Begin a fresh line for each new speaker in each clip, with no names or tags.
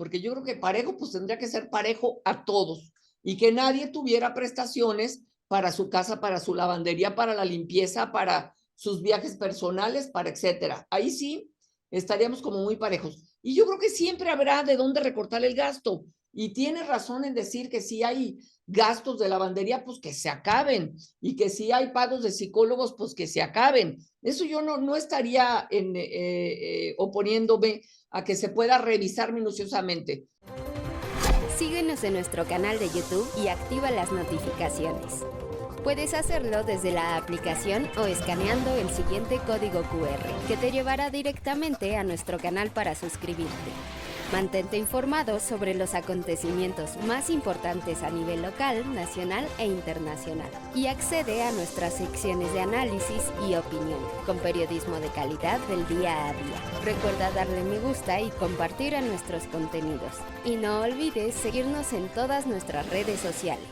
porque yo creo que parejo pues tendría que ser parejo a todos y que nadie tuviera prestaciones para su casa, para su lavandería, para la limpieza, para sus viajes personales, para etcétera. Ahí sí estaríamos como muy parejos. Y yo creo que siempre habrá de dónde recortar el gasto. Y tienes razón en decir que si hay gastos de lavandería, pues que se acaben. Y que si hay pagos de psicólogos, pues que se acaben. Eso yo no estaría oponiéndome a que se pueda revisar minuciosamente.
Síguenos en nuestro canal de YouTube y activa las notificaciones. Puedes hacerlo desde la aplicación o escaneando el siguiente código QR, que te llevará directamente a nuestro canal para suscribirte. Mantente informado sobre los acontecimientos más importantes a nivel local, nacional e internacional. Y accede a nuestras secciones de análisis y opinión, con periodismo de calidad del día a día. Recuerda darle me gusta y compartir a nuestros contenidos. Y no olvides seguirnos en todas nuestras redes sociales.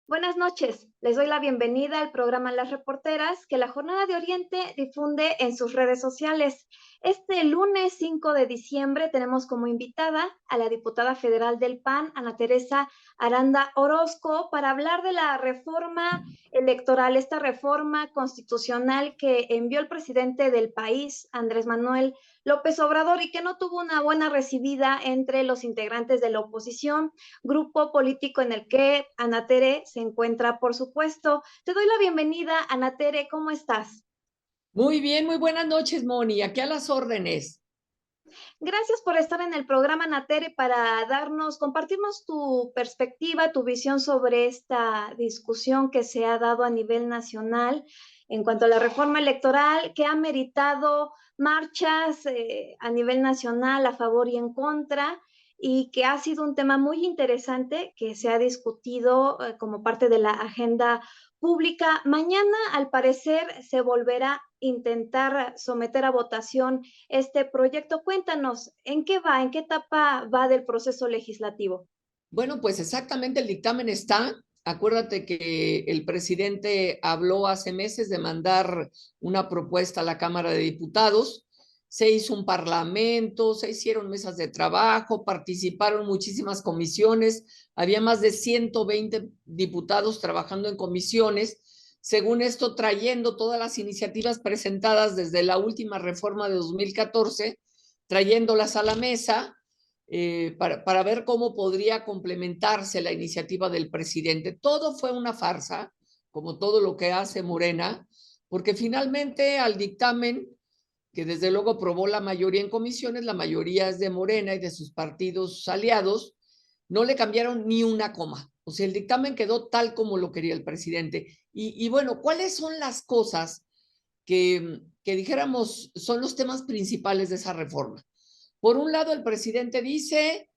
Buenas noches, les doy la bienvenida al programa Las Reporteras que la Jornada de Oriente difunde en sus redes sociales. Este lunes 5 de diciembre tenemos como invitada a la diputada federal del PAN, Ana Teresa Aranda Orozco, para hablar de la reforma electoral, esta reforma constitucional que envió el presidente del país, Andrés Manuel López Obrador, y que no tuvo una buena recibida entre los integrantes de la oposición, grupo político en el que Ana Tere se encuentra, por supuesto. Te doy la bienvenida, Ana Tere, ¿cómo estás?
Muy bien, muy buenas noches, Moni. Aquí a las órdenes.
Gracias por estar en el programa, Ana Tere, para compartirnos tu perspectiva, tu visión sobre esta discusión que se ha dado a nivel nacional en cuanto a la reforma electoral, que ha meritado marchas a nivel nacional a favor y en contra, y que ha sido un tema muy interesante que se ha discutido como parte de la agenda pública. Mañana, al parecer, se volverá a intentar someter a votación este proyecto. Cuéntanos, ¿en qué va? ¿En qué etapa va del proceso legislativo?
Bueno, pues exactamente el dictamen está. Acuérdate que el presidente habló hace meses de mandar una propuesta a la Cámara de Diputados. Se hizo un parlamento, se hicieron mesas de trabajo, participaron muchísimas comisiones. Había más de 120 diputados trabajando en comisiones. Según esto, trayendo todas las iniciativas presentadas desde la última reforma de 2014, trayéndolas a la mesa para ver cómo podría complementarse la iniciativa del presidente. Todo fue una farsa, como todo lo que hace Morena, porque finalmente al dictamen, que desde luego aprobó la mayoría en comisiones, la mayoría es de Morena y de sus partidos aliados, no le cambiaron ni una coma. O sea, el dictamen quedó tal como lo quería el presidente. Y bueno, ¿cuáles son las cosas que dijéramos son los temas principales de esa reforma? Por un lado, el presidente dice,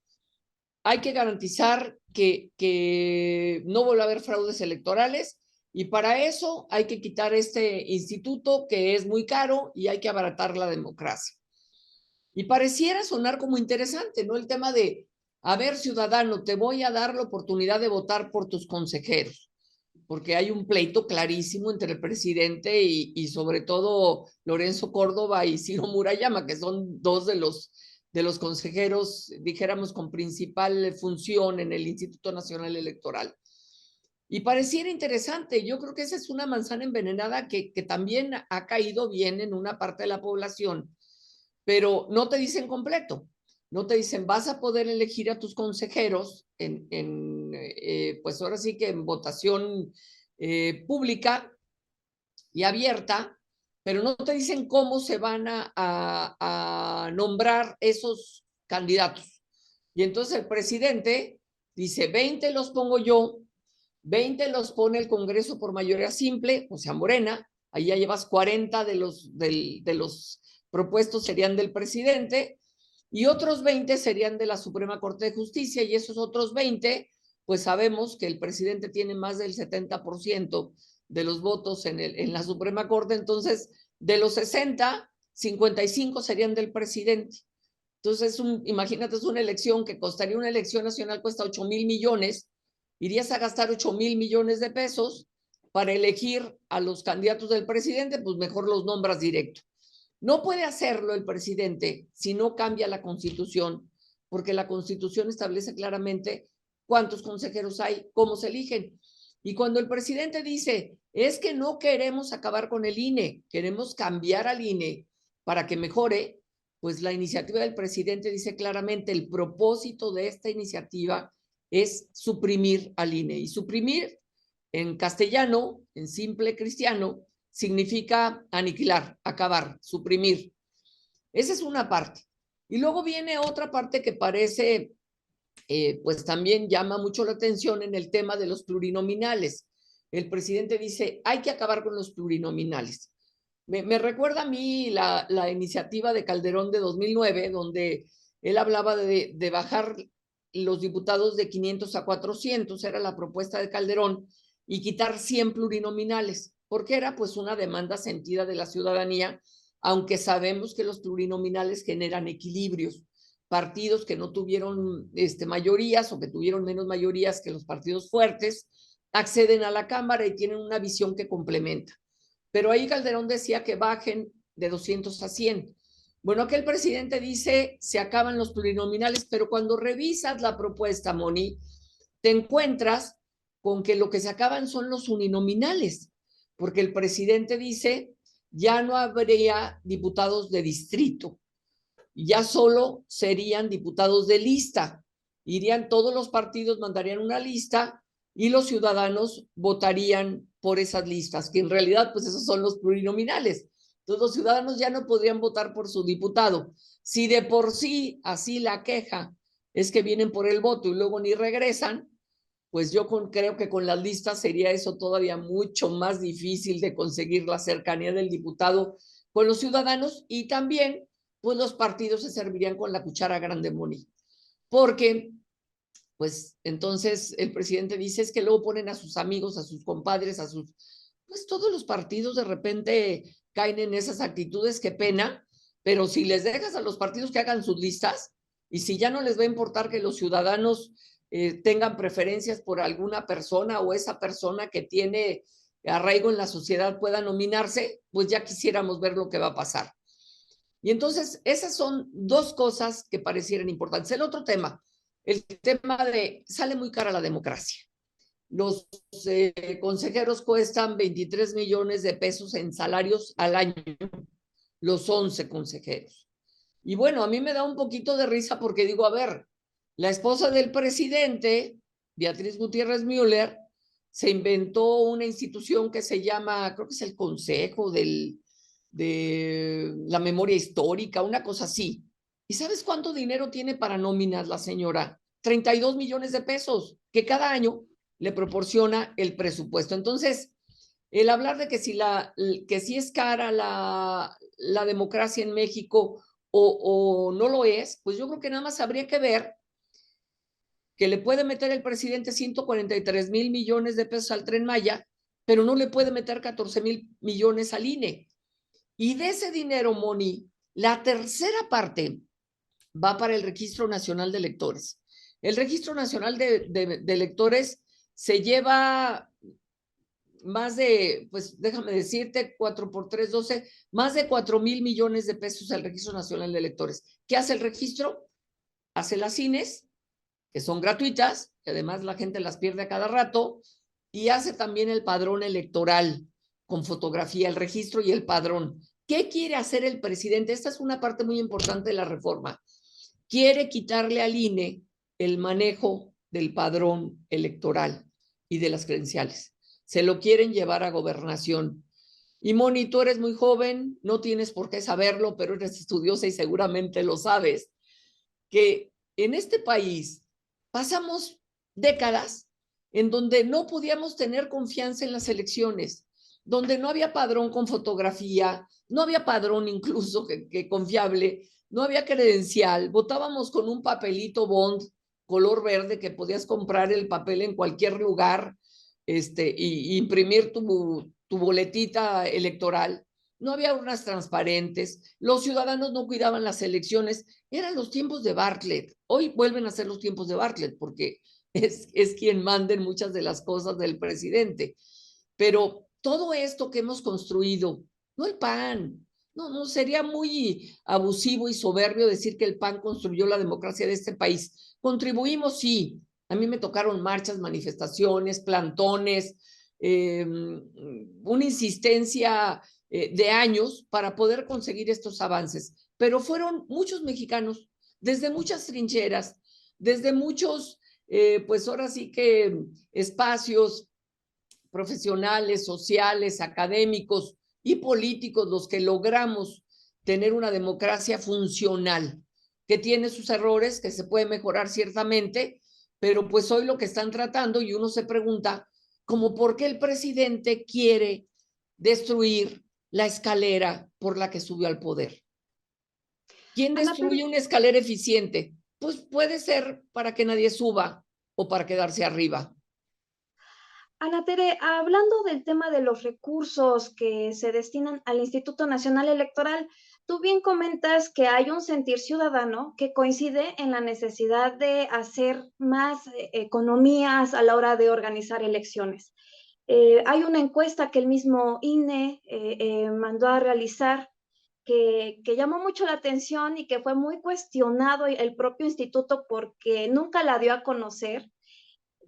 hay que garantizar que no vuelva a haber fraudes electorales y para eso hay que quitar este instituto que es muy caro y hay que abaratar la democracia. Y pareciera sonar como interesante, ¿no? El tema de, a ver, ciudadano, te voy a dar la oportunidad de votar por tus consejeros, porque hay un pleito clarísimo entre el presidente y sobre todo Lorenzo Córdoba y Ciro Murayama, que son dos de los consejeros, dijéramos, con principal función en el Instituto Nacional Electoral. Y pareciera interesante, yo creo que esa es una manzana envenenada que también ha caído bien en una parte de la población, pero no te dicen completo, no te dicen vas a poder elegir a tus consejeros pues ahora sí que en votación pública y abierta, pero no te dicen cómo se van a nombrar esos candidatos. Y entonces el presidente dice, 20 los pongo yo, 20 los pone el Congreso por mayoría simple, o sea, Morena, ahí ya llevas 40 de los propuestos serían del presidente, y otros 20 serían de la Suprema Corte de Justicia, y esos otros 20, pues sabemos que el presidente tiene más del 70% de los votos en la Suprema Corte, entonces de los 60 55 serían del presidente. Entonces, imagínate, es una elección que costaría, una elección nacional cuesta 8,000 millones, irías a gastar 8,000 millones de pesos para elegir a los candidatos del presidente, pues mejor los nombras directo. No puede hacerlo el presidente si no cambia la Constitución, porque la Constitución establece claramente cuántos consejeros hay, cómo se eligen. Y cuando el presidente dice, es que no queremos acabar con el INE, queremos cambiar al INE para que mejore, pues la iniciativa del presidente dice claramente, el propósito de esta iniciativa es suprimir al INE. Y suprimir en castellano, en simple cristiano, significa aniquilar, acabar, suprimir. Esa es una parte. Y luego viene otra parte que parece, pues también llama mucho la atención en el tema de los plurinominales. El presidente dice, hay que acabar con los plurinominales. Me recuerda a mí la iniciativa de Calderón de 2009, donde él hablaba de bajar los diputados de 500 a 400, era la propuesta de Calderón, y quitar 100 plurinominales, porque era pues una demanda sentida de la ciudadanía, aunque sabemos que los plurinominales generan equilibrios. Partidos que no tuvieron mayorías o que tuvieron menos mayorías que los partidos fuertes, acceden a la Cámara y tienen una visión que complementa. Pero ahí Calderón decía que bajen de 200 a 100. Bueno, aquel presidente dice, se acaban los plurinominales, pero cuando revisas la propuesta, Moni, te encuentras con que lo que se acaban son los uninominales, porque el presidente dice, ya no habría diputados de distrito, ya solo serían diputados de lista. Irían todos los partidos, mandarían una lista y los ciudadanos votarían por esas listas, que en realidad pues esos son los plurinominales. Entonces los ciudadanos ya no podrían votar por su diputado. Si de por sí así la queja es que vienen por el voto y luego ni regresan, pues yo creo que con las listas sería eso todavía mucho más difícil de conseguir la cercanía del diputado con los ciudadanos, y también pues los partidos se servirían con la cuchara grande, Moni, porque pues entonces el presidente dice es que luego ponen a sus amigos, a sus compadres, pues todos los partidos de repente caen en esas actitudes, qué pena, pero si les dejas a los partidos que hagan sus listas, y si ya no les va a importar que los ciudadanos tengan preferencias por alguna persona o esa persona que tiene arraigo en la sociedad pueda nominarse, pues ya quisiéramos ver lo que va a pasar. Y entonces esas son dos cosas que parecieran importantes. El otro tema, el tema de sale muy cara la democracia. Los consejeros cuestan 23 millones de pesos en salarios al año, los 11 consejeros. Y bueno, a mí me da un poquito de risa porque digo, a ver, la esposa del presidente, Beatriz Gutiérrez Müller, se inventó una institución que se llama, creo que es el Consejo de la Memoria Histórica, una cosa así. ¿Y sabes cuánto dinero tiene para nóminas la señora? 32 millones de pesos, que cada año le proporciona el presupuesto. Entonces, el hablar de que si es cara la democracia en México o no lo es, pues yo creo que nada más habría que ver que le puede meter el presidente 143 mil millones de pesos al Tren Maya, pero no le puede meter 14 mil millones al INE. Y de ese dinero, Moni, la tercera parte va para el Registro Nacional de Electores. El Registro Nacional de Electores se lleva más de, pues déjame decirte, 4 por 3, 12, más de 4 mil millones de pesos al Registro Nacional de Electores. ¿Qué hace el registro? Hace las INES, que son gratuitas, que además la gente las pierde a cada rato, y hace también el padrón electoral con fotografía, el registro y el padrón. ¿Qué quiere hacer el presidente? Esta es una parte muy importante de la reforma. Quiere quitarle al INE el manejo del padrón electoral y de las credenciales. Se lo quieren llevar a gobernación. Y Moni, tú eres muy joven, no tienes por qué saberlo, pero eres estudiosa y seguramente lo sabes, que en este país pasamos décadas en donde no podíamos tener confianza en las elecciones, donde no había padrón con fotografía, no había padrón incluso que confiable, no había credencial, votábamos con un papelito bond color verde que podías comprar el papel en cualquier lugar y imprimir tu boletita electoral. no había urnas transparentes, los ciudadanos no cuidaban las elecciones, eran los tiempos de Bartlett. Hoy vuelven a ser los tiempos de Bartlett porque es quien manda en muchas de las cosas del presidente. Pero todo esto que hemos construido, no el PAN, no sería muy abusivo y soberbio decir que el PAN construyó la democracia de este país. Contribuimos, sí. A mí me tocaron marchas, manifestaciones, plantones, una insistencia de años para poder conseguir estos avances. Pero fueron muchos mexicanos, desde muchas trincheras, desde muchos, pues ahora sí que espacios profesionales, sociales, académicos y políticos los que logramos tener una democracia funcional, que tiene sus errores, que se puede mejorar ciertamente, pero pues hoy lo que están tratando y uno se pregunta, como por qué el presidente quiere destruir la escalera por la que subió al poder. ¿Quién destruye una escalera eficiente? Pues puede ser para que nadie suba o para quedarse arriba.
Ana Tere, hablando del tema de los recursos que se destinan al Instituto Nacional Electoral, tú bien comentas que hay un sentir ciudadano que coincide en la necesidad de hacer más economías a la hora de organizar elecciones. Hay una encuesta que el mismo INE mandó a realizar que llamó mucho la atención y que fue muy cuestionado el propio instituto porque nunca la dio a conocer,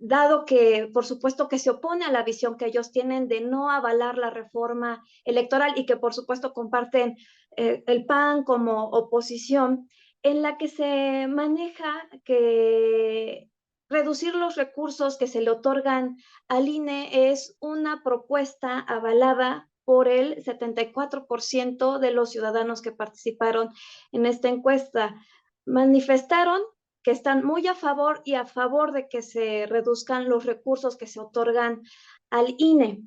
dado que, por supuesto, que se opone a la visión que ellos tienen de no avalar la reforma electoral y que, por supuesto, comparten el PAN como oposición, en la que se maneja que reducir los recursos que se le otorgan al INE es una propuesta avalada por el 74% de los ciudadanos que participaron en esta encuesta. Manifestaron que están muy a favor y a favor de que se reduzcan los recursos que se otorgan al INE.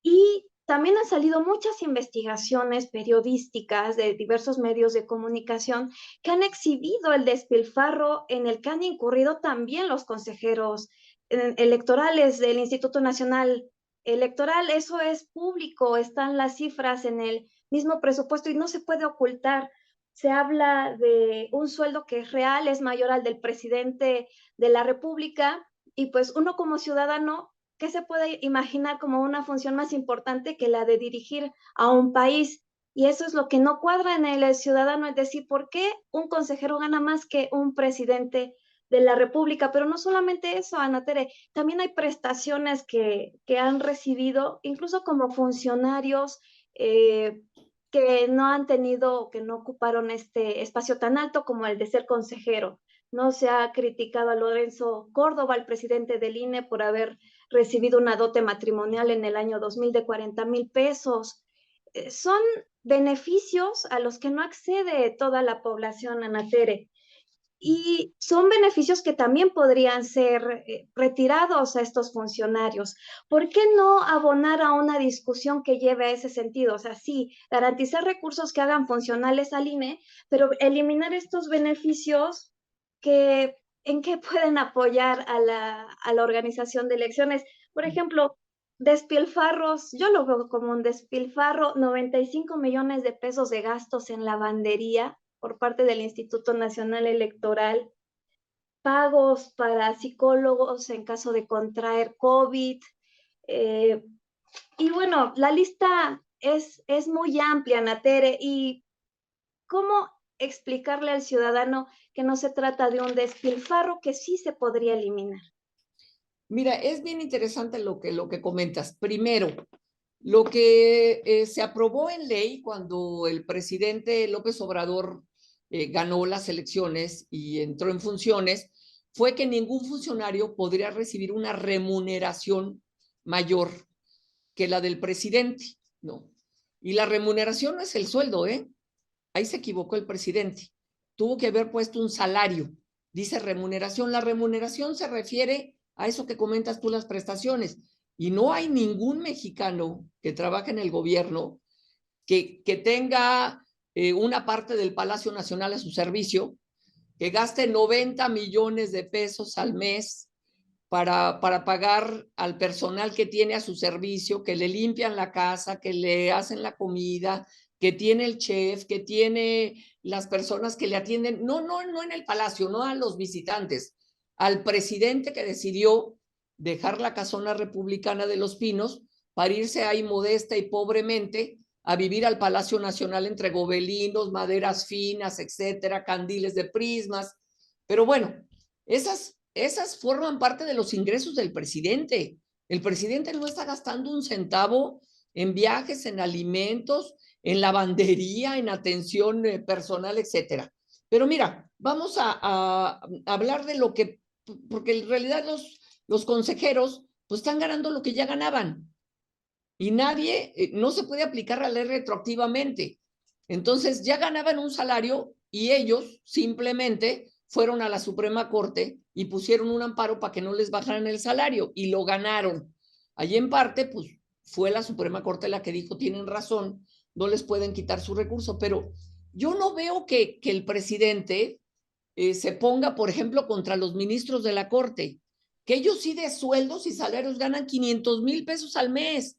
Y también han salido muchas investigaciones periodísticas de diversos medios de comunicación que han exhibido el despilfarro en el que han incurrido también los consejeros electorales del Instituto Nacional Electoral. Eso es público, están las cifras en el mismo presupuesto y no se puede ocultar. Se habla de un sueldo que es real, es mayor al del presidente de la República, y pues uno como ciudadano, ¿qué se puede imaginar como una función más importante que la de dirigir a un país? Y eso es lo que no cuadra en el ciudadano, es decir, ¿por qué un consejero gana más que un presidente de la República? Pero no solamente eso, Ana Tere, también hay prestaciones que han recibido, incluso como funcionarios, que no han tenido, que no ocuparon este espacio tan alto como el de ser consejero. No se ha criticado a Lorenzo Córdoba, el presidente del INE, por haber recibido una dote matrimonial en el año 2000 de 40,000 pesos. Son beneficios a los que no accede toda la población, Ana Tere. Y son beneficios que también podrían ser retirados a estos funcionarios. ¿Por qué no abonar a una discusión que lleve a ese sentido? O sea, sí, garantizar recursos que hagan funcionales al INE, pero eliminar estos beneficios que, ¿en qué pueden apoyar a la organización de elecciones? Por ejemplo, despilfarros, yo lo veo como un despilfarro, 95 millones de pesos de gastos en lavandería por parte del Instituto Nacional Electoral, pagos para psicólogos en caso de contraer COVID. Y bueno, la lista es muy amplia, Natere, y ¿cómo explicarle al ciudadano que no se trata de un despilfarro que sí se podría eliminar?
Mira, es bien interesante lo que comentas. Primero, lo que se aprobó en ley cuando el presidente López Obrador ganó las elecciones y entró en funciones fue que ningún funcionario podría recibir una remuneración mayor que la del presidente, ¿no? Y la remuneración no es el sueldo, ¿eh? Ahí se equivocó el presidente. Tuvo que haber puesto un salario. Dice remuneración. La remuneración se refiere a eso que comentas tú, las prestaciones. Y no hay ningún mexicano que trabaje en el gobierno que tenga una parte del Palacio Nacional a su servicio, que gaste 90 millones de pesos al mes para pagar al personal que tiene a su servicio, que le limpian la casa, que le hacen la comida, que tiene el chef, que tiene las personas que le atienden, no en el palacio, no a los visitantes, al presidente que decidió dejar la casona republicana de Los Pinos para irse ahí modesta y pobremente a vivir al Palacio Nacional entre gobelinos, maderas finas, etcétera, candiles de prismas. Pero bueno, esas forman parte de los ingresos del presidente. El presidente no está gastando un centavo en viajes, en alimentos, en lavandería, en atención personal, etcétera. Pero mira, vamos a hablar de lo que, porque en realidad los consejeros pues están ganando lo que ya ganaban y nadie, no se puede aplicar la ley retroactivamente. Entonces ya ganaban un salario y ellos simplemente fueron a la Suprema Corte y pusieron un amparo para que no les bajaran el salario y lo ganaron. Allí en parte, pues fue la Suprema Corte la que dijo, tienen razón, no les pueden quitar su recurso, pero yo no veo que el presidente se ponga, por ejemplo, contra los ministros de la Corte, que ellos sí de sueldos y salarios ganan 500,000 pesos al mes,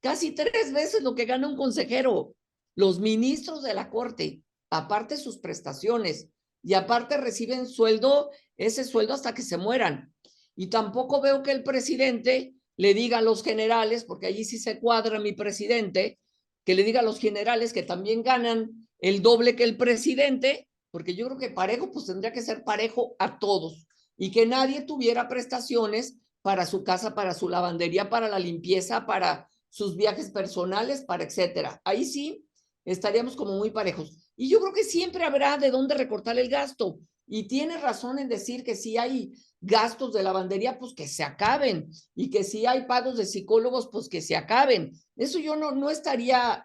casi 3 veces lo que gana un consejero. Los ministros de la Corte, aparte sus prestaciones, y aparte reciben sueldo, ese sueldo hasta que se mueran. Y tampoco veo que el presidente le diga a los generales, porque allí sí se cuadra mi presidente, que le diga a los generales que también ganan el doble que el presidente, porque yo creo que parejo, pues tendría que ser parejo a todos y que nadie tuviera prestaciones para su casa, para su lavandería, para la limpieza, para sus viajes personales, para etcétera. Ahí sí estaríamos como muy parejos. Y yo creo que siempre habrá de dónde recortar el gasto. Y tiene razón en decir que si hay gastos de lavandería, pues que se acaben. Y que si hay pagos de psicólogos, pues que se acaben. Eso yo no estaría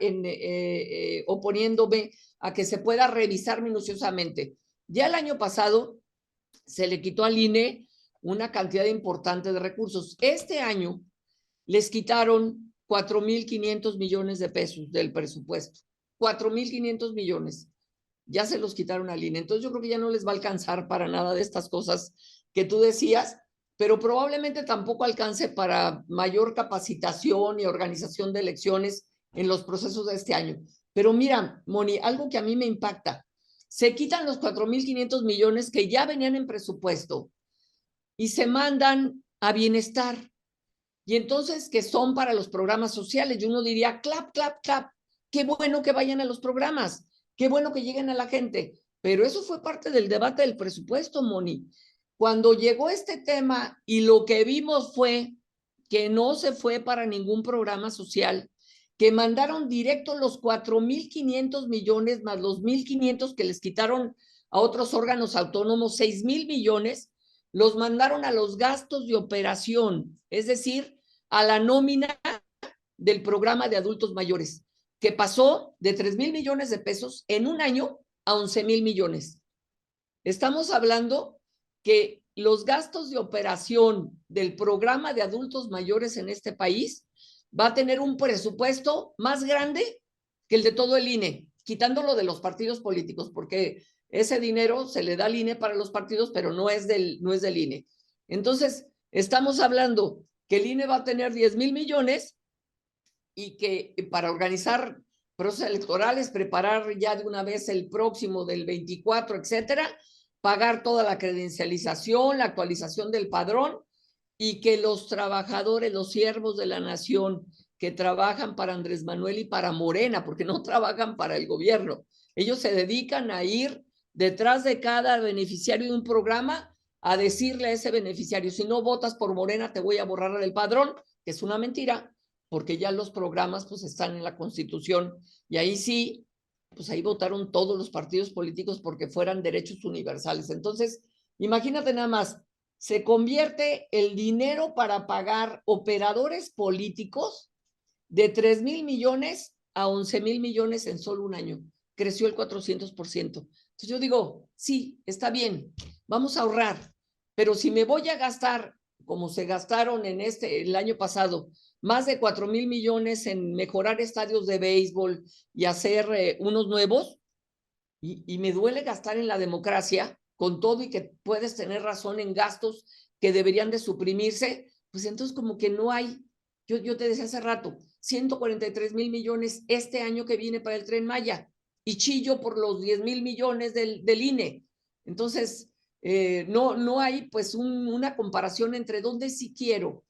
oponiéndome a que se pueda revisar minuciosamente. Ya el año pasado se le quitó al INE una cantidad importante de recursos. Este año les quitaron 4,500 millones de pesos del presupuesto. 4,500 millones. Ya se los quitaron al INE. Entonces yo creo que ya no les va a alcanzar para nada de estas cosas que tú decías, pero probablemente tampoco alcance para mayor capacitación y organización de elecciones en los procesos de este año. Pero mira, Moni, algo que a mí me impacta, se quitan los 4,500 millones que ya venían en presupuesto y se mandan a bienestar. Y entonces, que son para los programas sociales, y uno diría, clap, clap, clap, qué bueno que vayan a los programas, qué bueno que lleguen a la gente. Pero eso fue parte del debate del presupuesto, Moni. Cuando llegó este tema y lo que vimos fue que no se fue para ningún programa social, que mandaron directo los 4,500 millones más los 1,500 que les quitaron a otros órganos autónomos, 6,000 millones, los mandaron a los gastos de operación, es decir, a la nómina del programa de adultos mayores, que pasó de 3,000 millones de pesos en un año a 11,000 millones. Estamos hablando que los gastos de operación del programa de adultos mayores en este país va a tener un presupuesto más grande que el de todo el INE, quitándolo de los partidos políticos, porque ese dinero se le da al INE para los partidos, pero no es del INE. Entonces, estamos hablando que el INE va a tener 10,000 millones y que para organizar procesos electorales, preparar ya de una vez el próximo del 24, etcétera, pagar toda la credencialización, la actualización del padrón y que los trabajadores, los siervos de la nación que trabajan para Andrés Manuel y para Morena, porque no trabajan para el gobierno, ellos se dedican a ir detrás de cada beneficiario de un programa a decirle a ese beneficiario, si no votas por Morena te voy a borrar del padrón, que es una mentira, porque ya los programas pues están en la Constitución y ahí sí, pues ahí votaron todos los partidos políticos porque fueran derechos universales. Entonces, imagínate nada más, se convierte el dinero para pagar operadores políticos de 3,000 millones a 11,000 millones en solo un año. Creció el 400%. Entonces yo digo, sí, está bien, vamos a ahorrar, pero si me voy a gastar, como se gastaron el año pasado, más de 4,000 millones en mejorar estadios de béisbol y hacer unos nuevos, y me duele gastar en la democracia, con todo y que puedes tener razón en gastos que deberían de suprimirse, pues entonces como que no hay. Yo te decía hace rato, 143,000 millones este año que viene para el Tren Maya y chillo por los 10,000 millones del INE. Entonces, no hay pues una comparación entre dónde sí quiero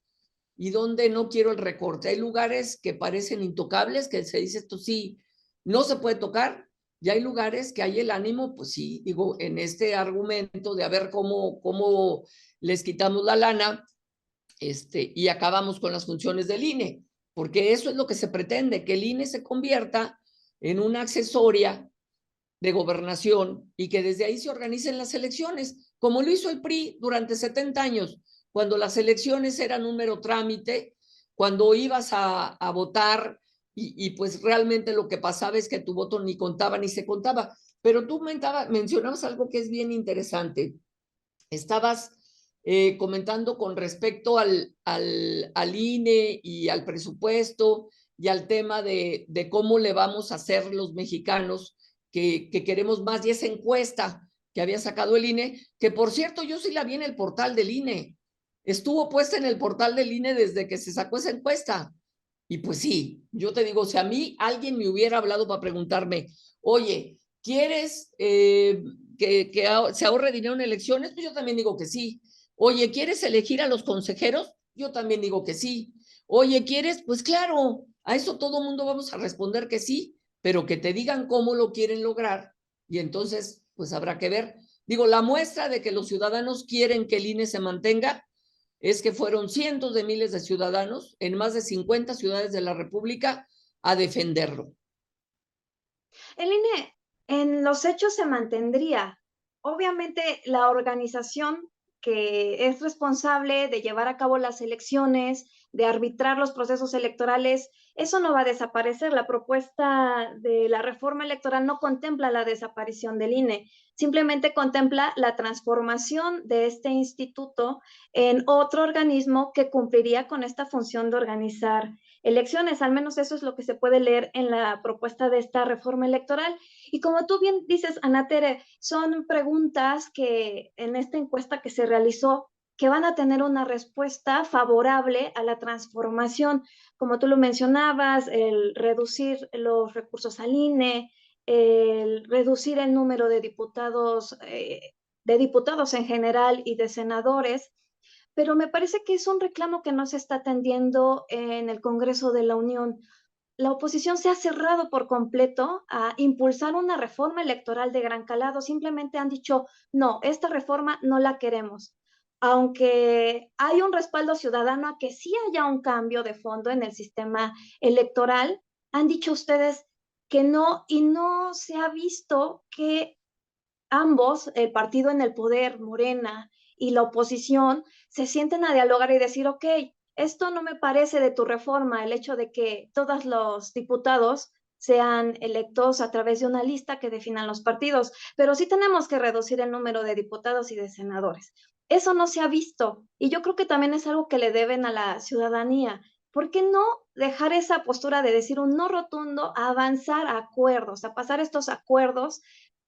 y dónde no quiero el recorte. Hay lugares que parecen intocables, que se dice esto sí, no se puede tocar, y hay lugares que hay el ánimo, pues sí, digo, en este argumento de a ver cómo les quitamos la lana, y acabamos con las funciones del INE, porque eso es lo que se pretende, que el INE se convierta en una accesoria de gobernación y que desde ahí se organicen las elecciones, como lo hizo el PRI durante 70 años, cuando las elecciones eran un mero trámite, cuando ibas a votar y pues realmente lo que pasaba es que tu voto ni contaba ni se contaba. Pero tú mencionabas algo que es bien interesante. Estabas comentando con respecto al INE y al presupuesto y al tema de cómo le vamos a hacer los mexicanos que queremos más, y esa encuesta que había sacado el INE, que por cierto yo sí la vi en el portal del INE, estuvo puesta en el portal del INE desde que se sacó esa encuesta. Y pues sí, yo te digo, si a mí alguien me hubiera hablado para preguntarme, oye, ¿quieres que se ahorre dinero en elecciones? Pues yo también digo que sí. Oye, ¿quieres elegir a los consejeros? Yo también digo que sí. Oye, ¿quieres? Pues claro, a eso todo mundo vamos a responder que sí, pero que te digan cómo lo quieren lograr y entonces pues habrá que ver. Digo, la muestra de que los ciudadanos quieren que el INE se mantenga es que fueron cientos de miles de ciudadanos en más de 50 ciudades de la República a defenderlo.
El INE en los hechos se mantendría. Obviamente, la organización que es responsable de llevar a cabo las elecciones, de arbitrar los procesos electorales, eso no va a desaparecer. La propuesta de la reforma electoral no contempla la desaparición del INE, simplemente contempla la transformación de este instituto en otro organismo que cumpliría con esta función de organizar elecciones. Al menos eso es lo que se puede leer en la propuesta de esta reforma electoral. Y como tú bien dices, Ana Tere, son preguntas que en esta encuesta que se realizó que van a tener una respuesta favorable a la transformación, como tú lo mencionabas, el reducir los recursos al INE, el reducir el número de diputados en general y de senadores, pero me parece que es un reclamo que no se está atendiendo en el Congreso de la Unión. La oposición se ha cerrado por completo a impulsar una reforma electoral de gran calado. Simplemente han dicho, no, esta reforma no la queremos. Aunque hay un respaldo ciudadano a que sí haya un cambio de fondo en el sistema electoral, han dicho ustedes que no, y no se ha visto que ambos, el partido en el poder, Morena, y la oposición, se sienten a dialogar y decir, ok, esto no me parece de tu reforma, el hecho de que todos los diputados sean electos a través de una lista que definan los partidos, pero sí tenemos que reducir el número de diputados y de senadores. Eso no se ha visto y yo creo que también es algo que le deben a la ciudadanía. ¿Por qué no dejar esa postura de decir un no rotundo a avanzar a acuerdos, a pasar estos acuerdos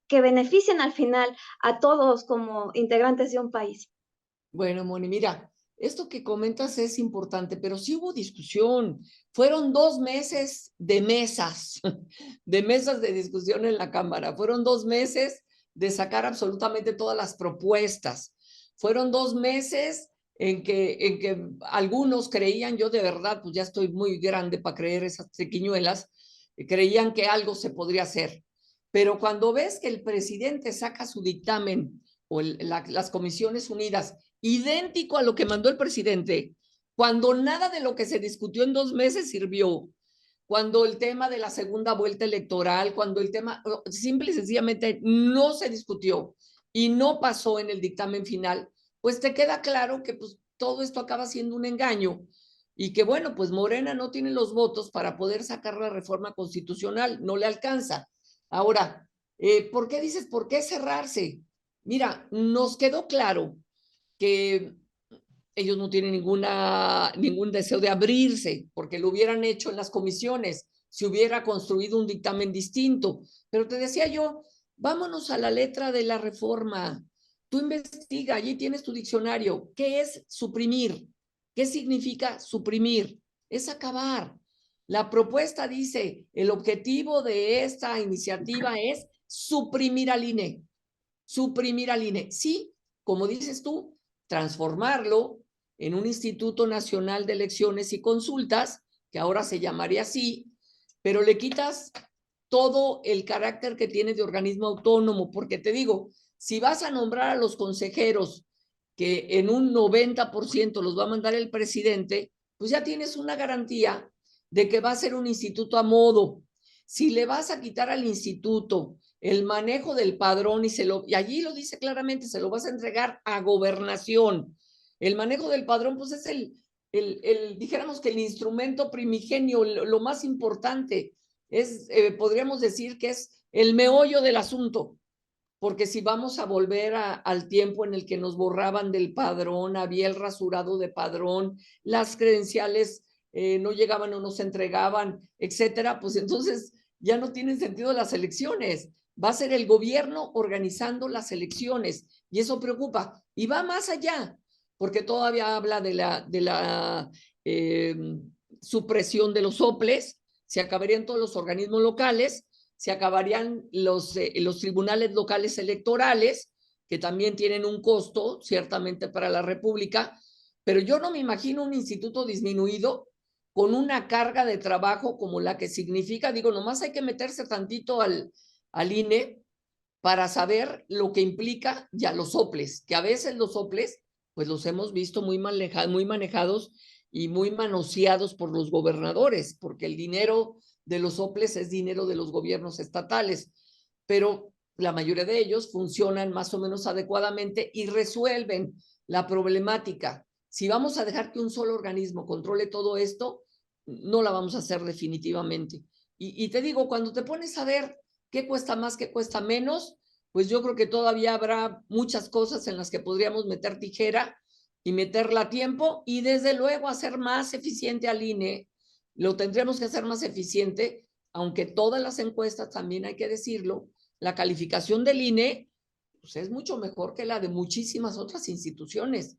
que beneficien al final a todos como integrantes de un país?
Bueno, Moni, mira, esto que comentas es importante, pero sí hubo discusión. Fueron 2 meses de mesas, de mesas de discusión en la Cámara. Fueron 2 meses de sacar absolutamente todas las propuestas. Fueron 2 meses en que algunos creían, yo de verdad, pues ya estoy muy grande para creer esas triquiñuelas, creían que algo se podría hacer. Pero cuando ves que el presidente saca su dictamen o las comisiones unidas idéntico a lo que mandó el presidente, cuando nada de lo que se discutió en 2 meses sirvió, cuando el tema de la segunda vuelta electoral, cuando el tema simple y sencillamente no se discutió y no pasó en el dictamen final, pues te queda claro que pues todo esto acaba siendo un engaño y que bueno, pues Morena no tiene los votos para poder sacar la reforma constitucional, no le alcanza. Ahora, ¿por qué dices, por qué cerrarse? Mira, nos quedó claro que ellos no tienen ningún deseo de abrirse, porque lo hubieran hecho en las comisiones, si hubiera construido un dictamen distinto. Pero te decía yo, vámonos a la letra de la reforma. Tú investiga, allí tienes tu diccionario. ¿Qué es suprimir? ¿Qué significa suprimir? Es acabar. La propuesta dice, el objetivo de esta iniciativa es suprimir al INE. Suprimir al INE. Sí, como dices tú, transformarlo en un Instituto Nacional de Elecciones y Consultas, que ahora se llamaría así, pero le quitas todo el carácter que tiene de organismo autónomo, porque te digo, si vas a nombrar a los consejeros, que en un 90% los va a mandar el presidente, pues ya tienes una garantía de que va a ser un instituto a modo. Si le vas a quitar al instituto el manejo del padrón y allí lo dice claramente, se lo vas a entregar a gobernación. El manejo del padrón, pues es dijéramos que el instrumento primigenio, lo más importante, podríamos decir que es el meollo del asunto, porque si vamos a volver al tiempo en el que nos borraban del padrón, había el rasurado de padrón, las credenciales no llegaban o no se entregaban, etcétera, pues entonces ya no tienen sentido las elecciones. Va a ser el gobierno organizando las elecciones y eso preocupa. Y va más allá, porque todavía habla de la supresión de los soples, se acabarían todos los organismos locales, se acabarían los tribunales locales electorales, que también tienen un costo, ciertamente, para la República, pero yo no me imagino un instituto disminuido con una carga de trabajo como la que significa, digo, nomás hay que meterse tantito al INE para saber lo que implica ya los soples, que a veces los soples, pues los hemos visto muy manejados y muy manoseados por los gobernadores, porque el dinero de los soples es dinero de los gobiernos estatales, pero la mayoría de ellos funcionan más o menos adecuadamente y resuelven la problemática. Si vamos a dejar que un solo organismo controle todo esto, no la vamos a hacer definitivamente. Y te digo, cuando te pones a ver qué cuesta más, qué cuesta menos, pues yo creo que todavía habrá muchas cosas en las que podríamos meter tijera y meterla a tiempo y desde luego hacer más eficiente al INE. Lo tendremos que hacer más eficiente, aunque todas las encuestas, también hay que decirlo, la calificación del INE pues es mucho mejor que la de muchísimas otras instituciones.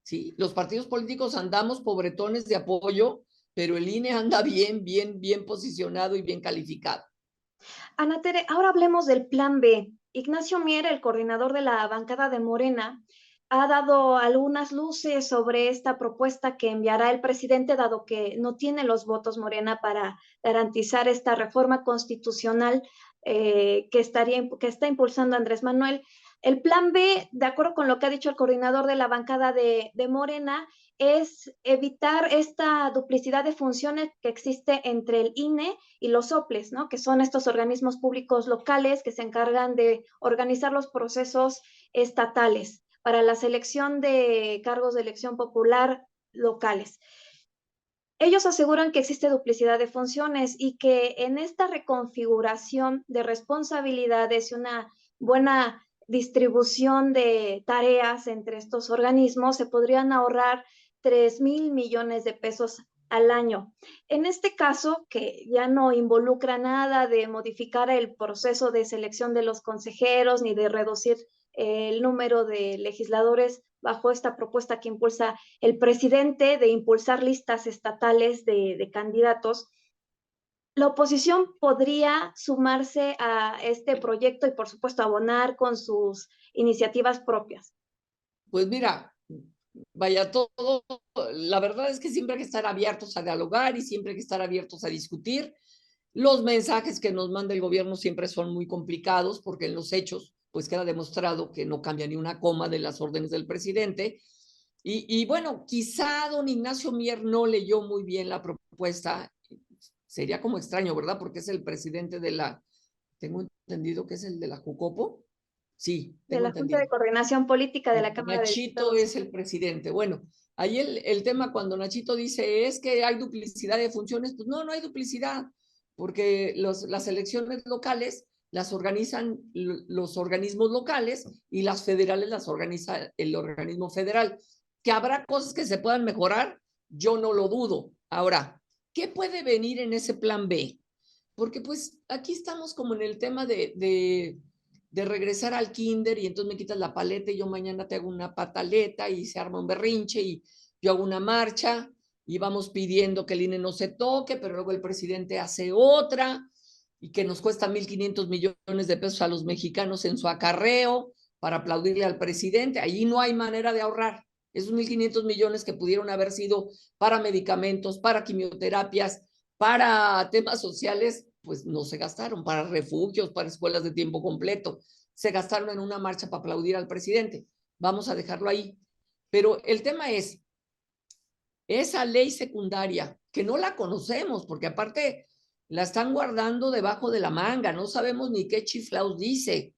¿Sí? Los partidos políticos andamos pobretones de apoyo, pero el INE anda bien posicionado y bien calificado.
Ana Tere, ahora hablemos del plan B. Ignacio Mier, el coordinador de la bancada de Morena, ha dado algunas luces sobre esta propuesta que enviará el presidente, dado que no tiene los votos Morena para garantizar esta reforma constitucional que está impulsando Andrés Manuel. El plan B, de acuerdo con lo que ha dicho el coordinador de la bancada de Morena, es evitar esta duplicidad de funciones que existe entre el INE y los soples, ¿no? Que son estos organismos públicos locales que se encargan de organizar los procesos estatales para la selección de cargos de elección popular locales. Ellos aseguran que existe duplicidad de funciones y que en esta reconfiguración de responsabilidades y una buena distribución de tareas entre estos organismos se podrían ahorrar 3,000 millones de pesos al año. En este caso, que ya no involucra nada de modificar el proceso de selección de los consejeros ni de reducir el número de legisladores bajo esta propuesta que impulsa el presidente de impulsar listas estatales de candidatos, la oposición podría sumarse a este proyecto y, por supuesto, abonar con sus iniciativas propias.
Pues mira, vaya, todo, la verdad es que siempre hay que estar abiertos a dialogar y siempre hay que estar abiertos a discutir. Los mensajes que nos manda el gobierno siempre son muy complicados porque en los hechos pues queda demostrado que no cambia ni una coma de las órdenes del presidente. Y bueno, quizá don Ignacio Mier no leyó muy bien la propuesta. Sería como extraño, ¿verdad? Porque es el presidente tengo entendido que es el de la Jucopo. Sí,
de
tengo
la
entendido.
Junta de Coordinación Política de la Cámara de
Nachito
Diputados.
es el presidente. Bueno, ahí el tema cuando Nachito dice es que hay duplicidad de funciones, pues no hay duplicidad, porque las elecciones locales las organizan los organismos locales y las federales las organiza el organismo federal. Que habrá cosas que se puedan mejorar, yo no lo dudo. Ahora, ¿qué puede venir en ese plan B? Porque pues aquí estamos como en el tema de de regresar al kinder y entonces me quitas la paleta y yo mañana te hago una pataleta y se arma un berrinche y yo hago una marcha y vamos pidiendo que el INE no se toque, pero luego el presidente hace otra y que nos cuesta 1,500 millones de pesos a los mexicanos en su acarreo para aplaudirle al presidente. Allí no hay manera de ahorrar. Esos 1,500 millones que pudieron haber sido para medicamentos, para quimioterapias, para temas sociales, pues no se gastaron, para refugios, para escuelas de tiempo completo. Se gastaron en una marcha para aplaudir al presidente. Vamos a dejarlo ahí. Pero el tema es, esa ley secundaria, que no la conocemos, porque aparte la están guardando debajo de la manga, no sabemos ni qué chiflaos dice.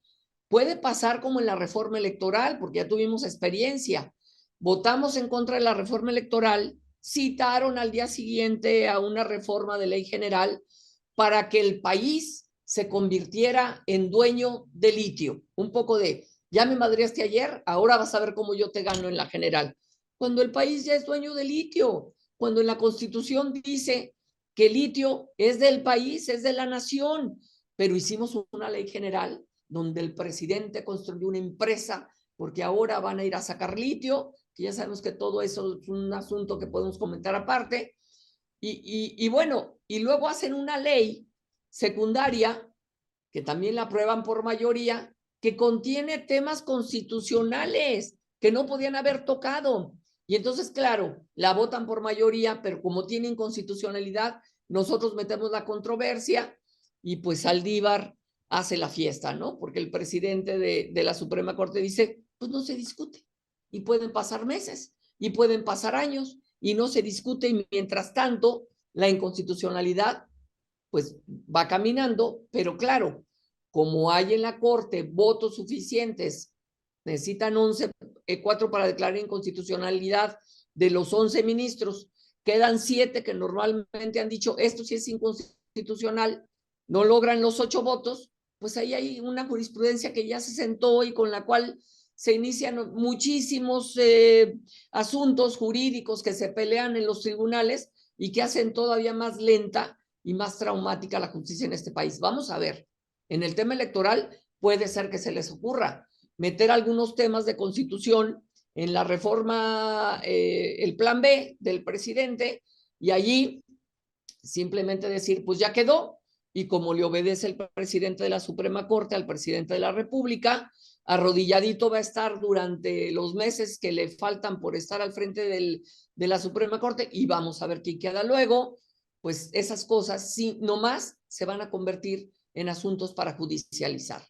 Puede pasar como en la reforma electoral, porque ya tuvimos experiencia. Votamos en contra de la reforma electoral, citaron al día siguiente a una reforma de ley general para que el país se convirtiera en dueño de litio. Un poco de, ya me madreaste ayer, ahora vas a ver cómo yo te gano en la general. Cuando el país ya es dueño de litio, cuando en la Constitución dice que el litio es del país, es de la nación, pero hicimos una ley general donde el presidente construyó una empresa porque ahora van a ir a sacar litio, que ya sabemos que todo eso es un asunto que podemos comentar aparte, y bueno, y luego hacen una ley secundaria, que también la aprueban por mayoría, que contiene temas constitucionales que no podían haber tocado. Y entonces, claro, la votan por mayoría, pero como tiene inconstitucionalidad, nosotros metemos la controversia y pues Saldívar hace la fiesta, ¿no? Porque el presidente de la Suprema Corte dice, pues no se discute. Y pueden pasar meses, y pueden pasar años, y no se discute, y mientras tanto, la inconstitucionalidad pues va caminando, pero claro, como hay en la Corte votos suficientes, necesitan 4 para declarar inconstitucionalidad de los 11 ministros, quedan 7 que normalmente han dicho esto sí es inconstitucional, no logran los 8 votos, pues ahí hay una jurisprudencia que ya se sentó y con la cual se inician muchísimos asuntos jurídicos que se pelean en los tribunales y que hacen todavía más lenta y más traumática la justicia en este país. Vamos a ver, en el tema electoral puede ser que se les ocurra meter algunos temas de constitución en la reforma, el plan B del presidente, y allí simplemente decir, pues ya quedó, y como le obedece el presidente de la Suprema Corte al presidente de la República, arrodilladito va a estar durante los meses que le faltan por estar al frente de la Suprema Corte, y vamos a ver quién queda luego. Pues esas cosas, sí, nomás se van a convertir en asuntos para judicializar.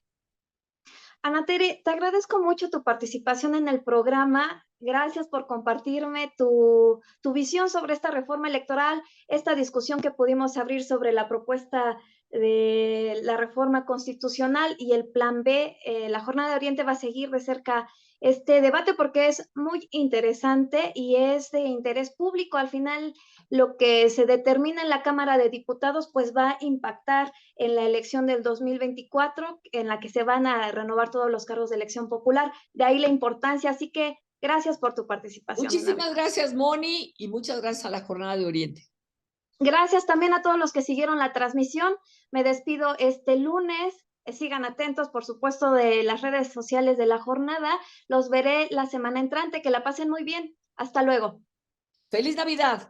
Ana Tere, te agradezco mucho tu participación en el programa. Gracias por compartirme tu visión sobre esta reforma electoral, esta discusión que pudimos abrir sobre la propuesta de la reforma constitucional y el plan B. La Jornada de Oriente va a seguir de cerca este debate porque es muy interesante y es de interés público. Al final, lo que se determina en la Cámara de Diputados pues va a impactar en la elección del 2024, en la que se van a renovar todos los cargos de elección popular. De ahí la importancia. Así que gracias por tu participación.
Muchísimas gracias, Moni, y muchas gracias a la Jornada de Oriente.
Gracias también a todos los que siguieron la transmisión. Me despido este lunes. Sigan atentos, por supuesto, de las redes sociales de la jornada. Los veré la semana entrante. Que la pasen muy bien. Hasta luego.
¡Feliz Navidad!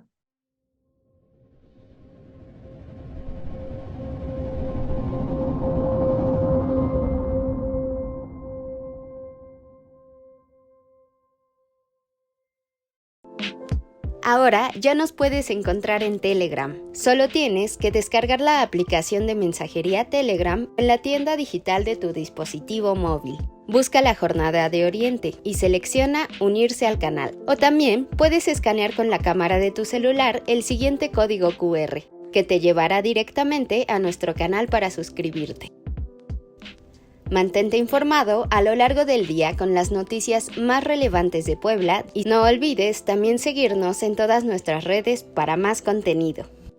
Ahora ya nos puedes encontrar en Telegram. Solo tienes que descargar la aplicación de mensajería Telegram en la tienda digital de tu dispositivo móvil. Busca la Jornada de Oriente y selecciona Unirse al canal. O también puedes escanear con la cámara de tu celular el siguiente código QR, que te llevará directamente a nuestro canal para suscribirte. Mantente informado a lo largo del día con las noticias más relevantes de Puebla y no olvides también seguirnos en todas nuestras redes para más contenido.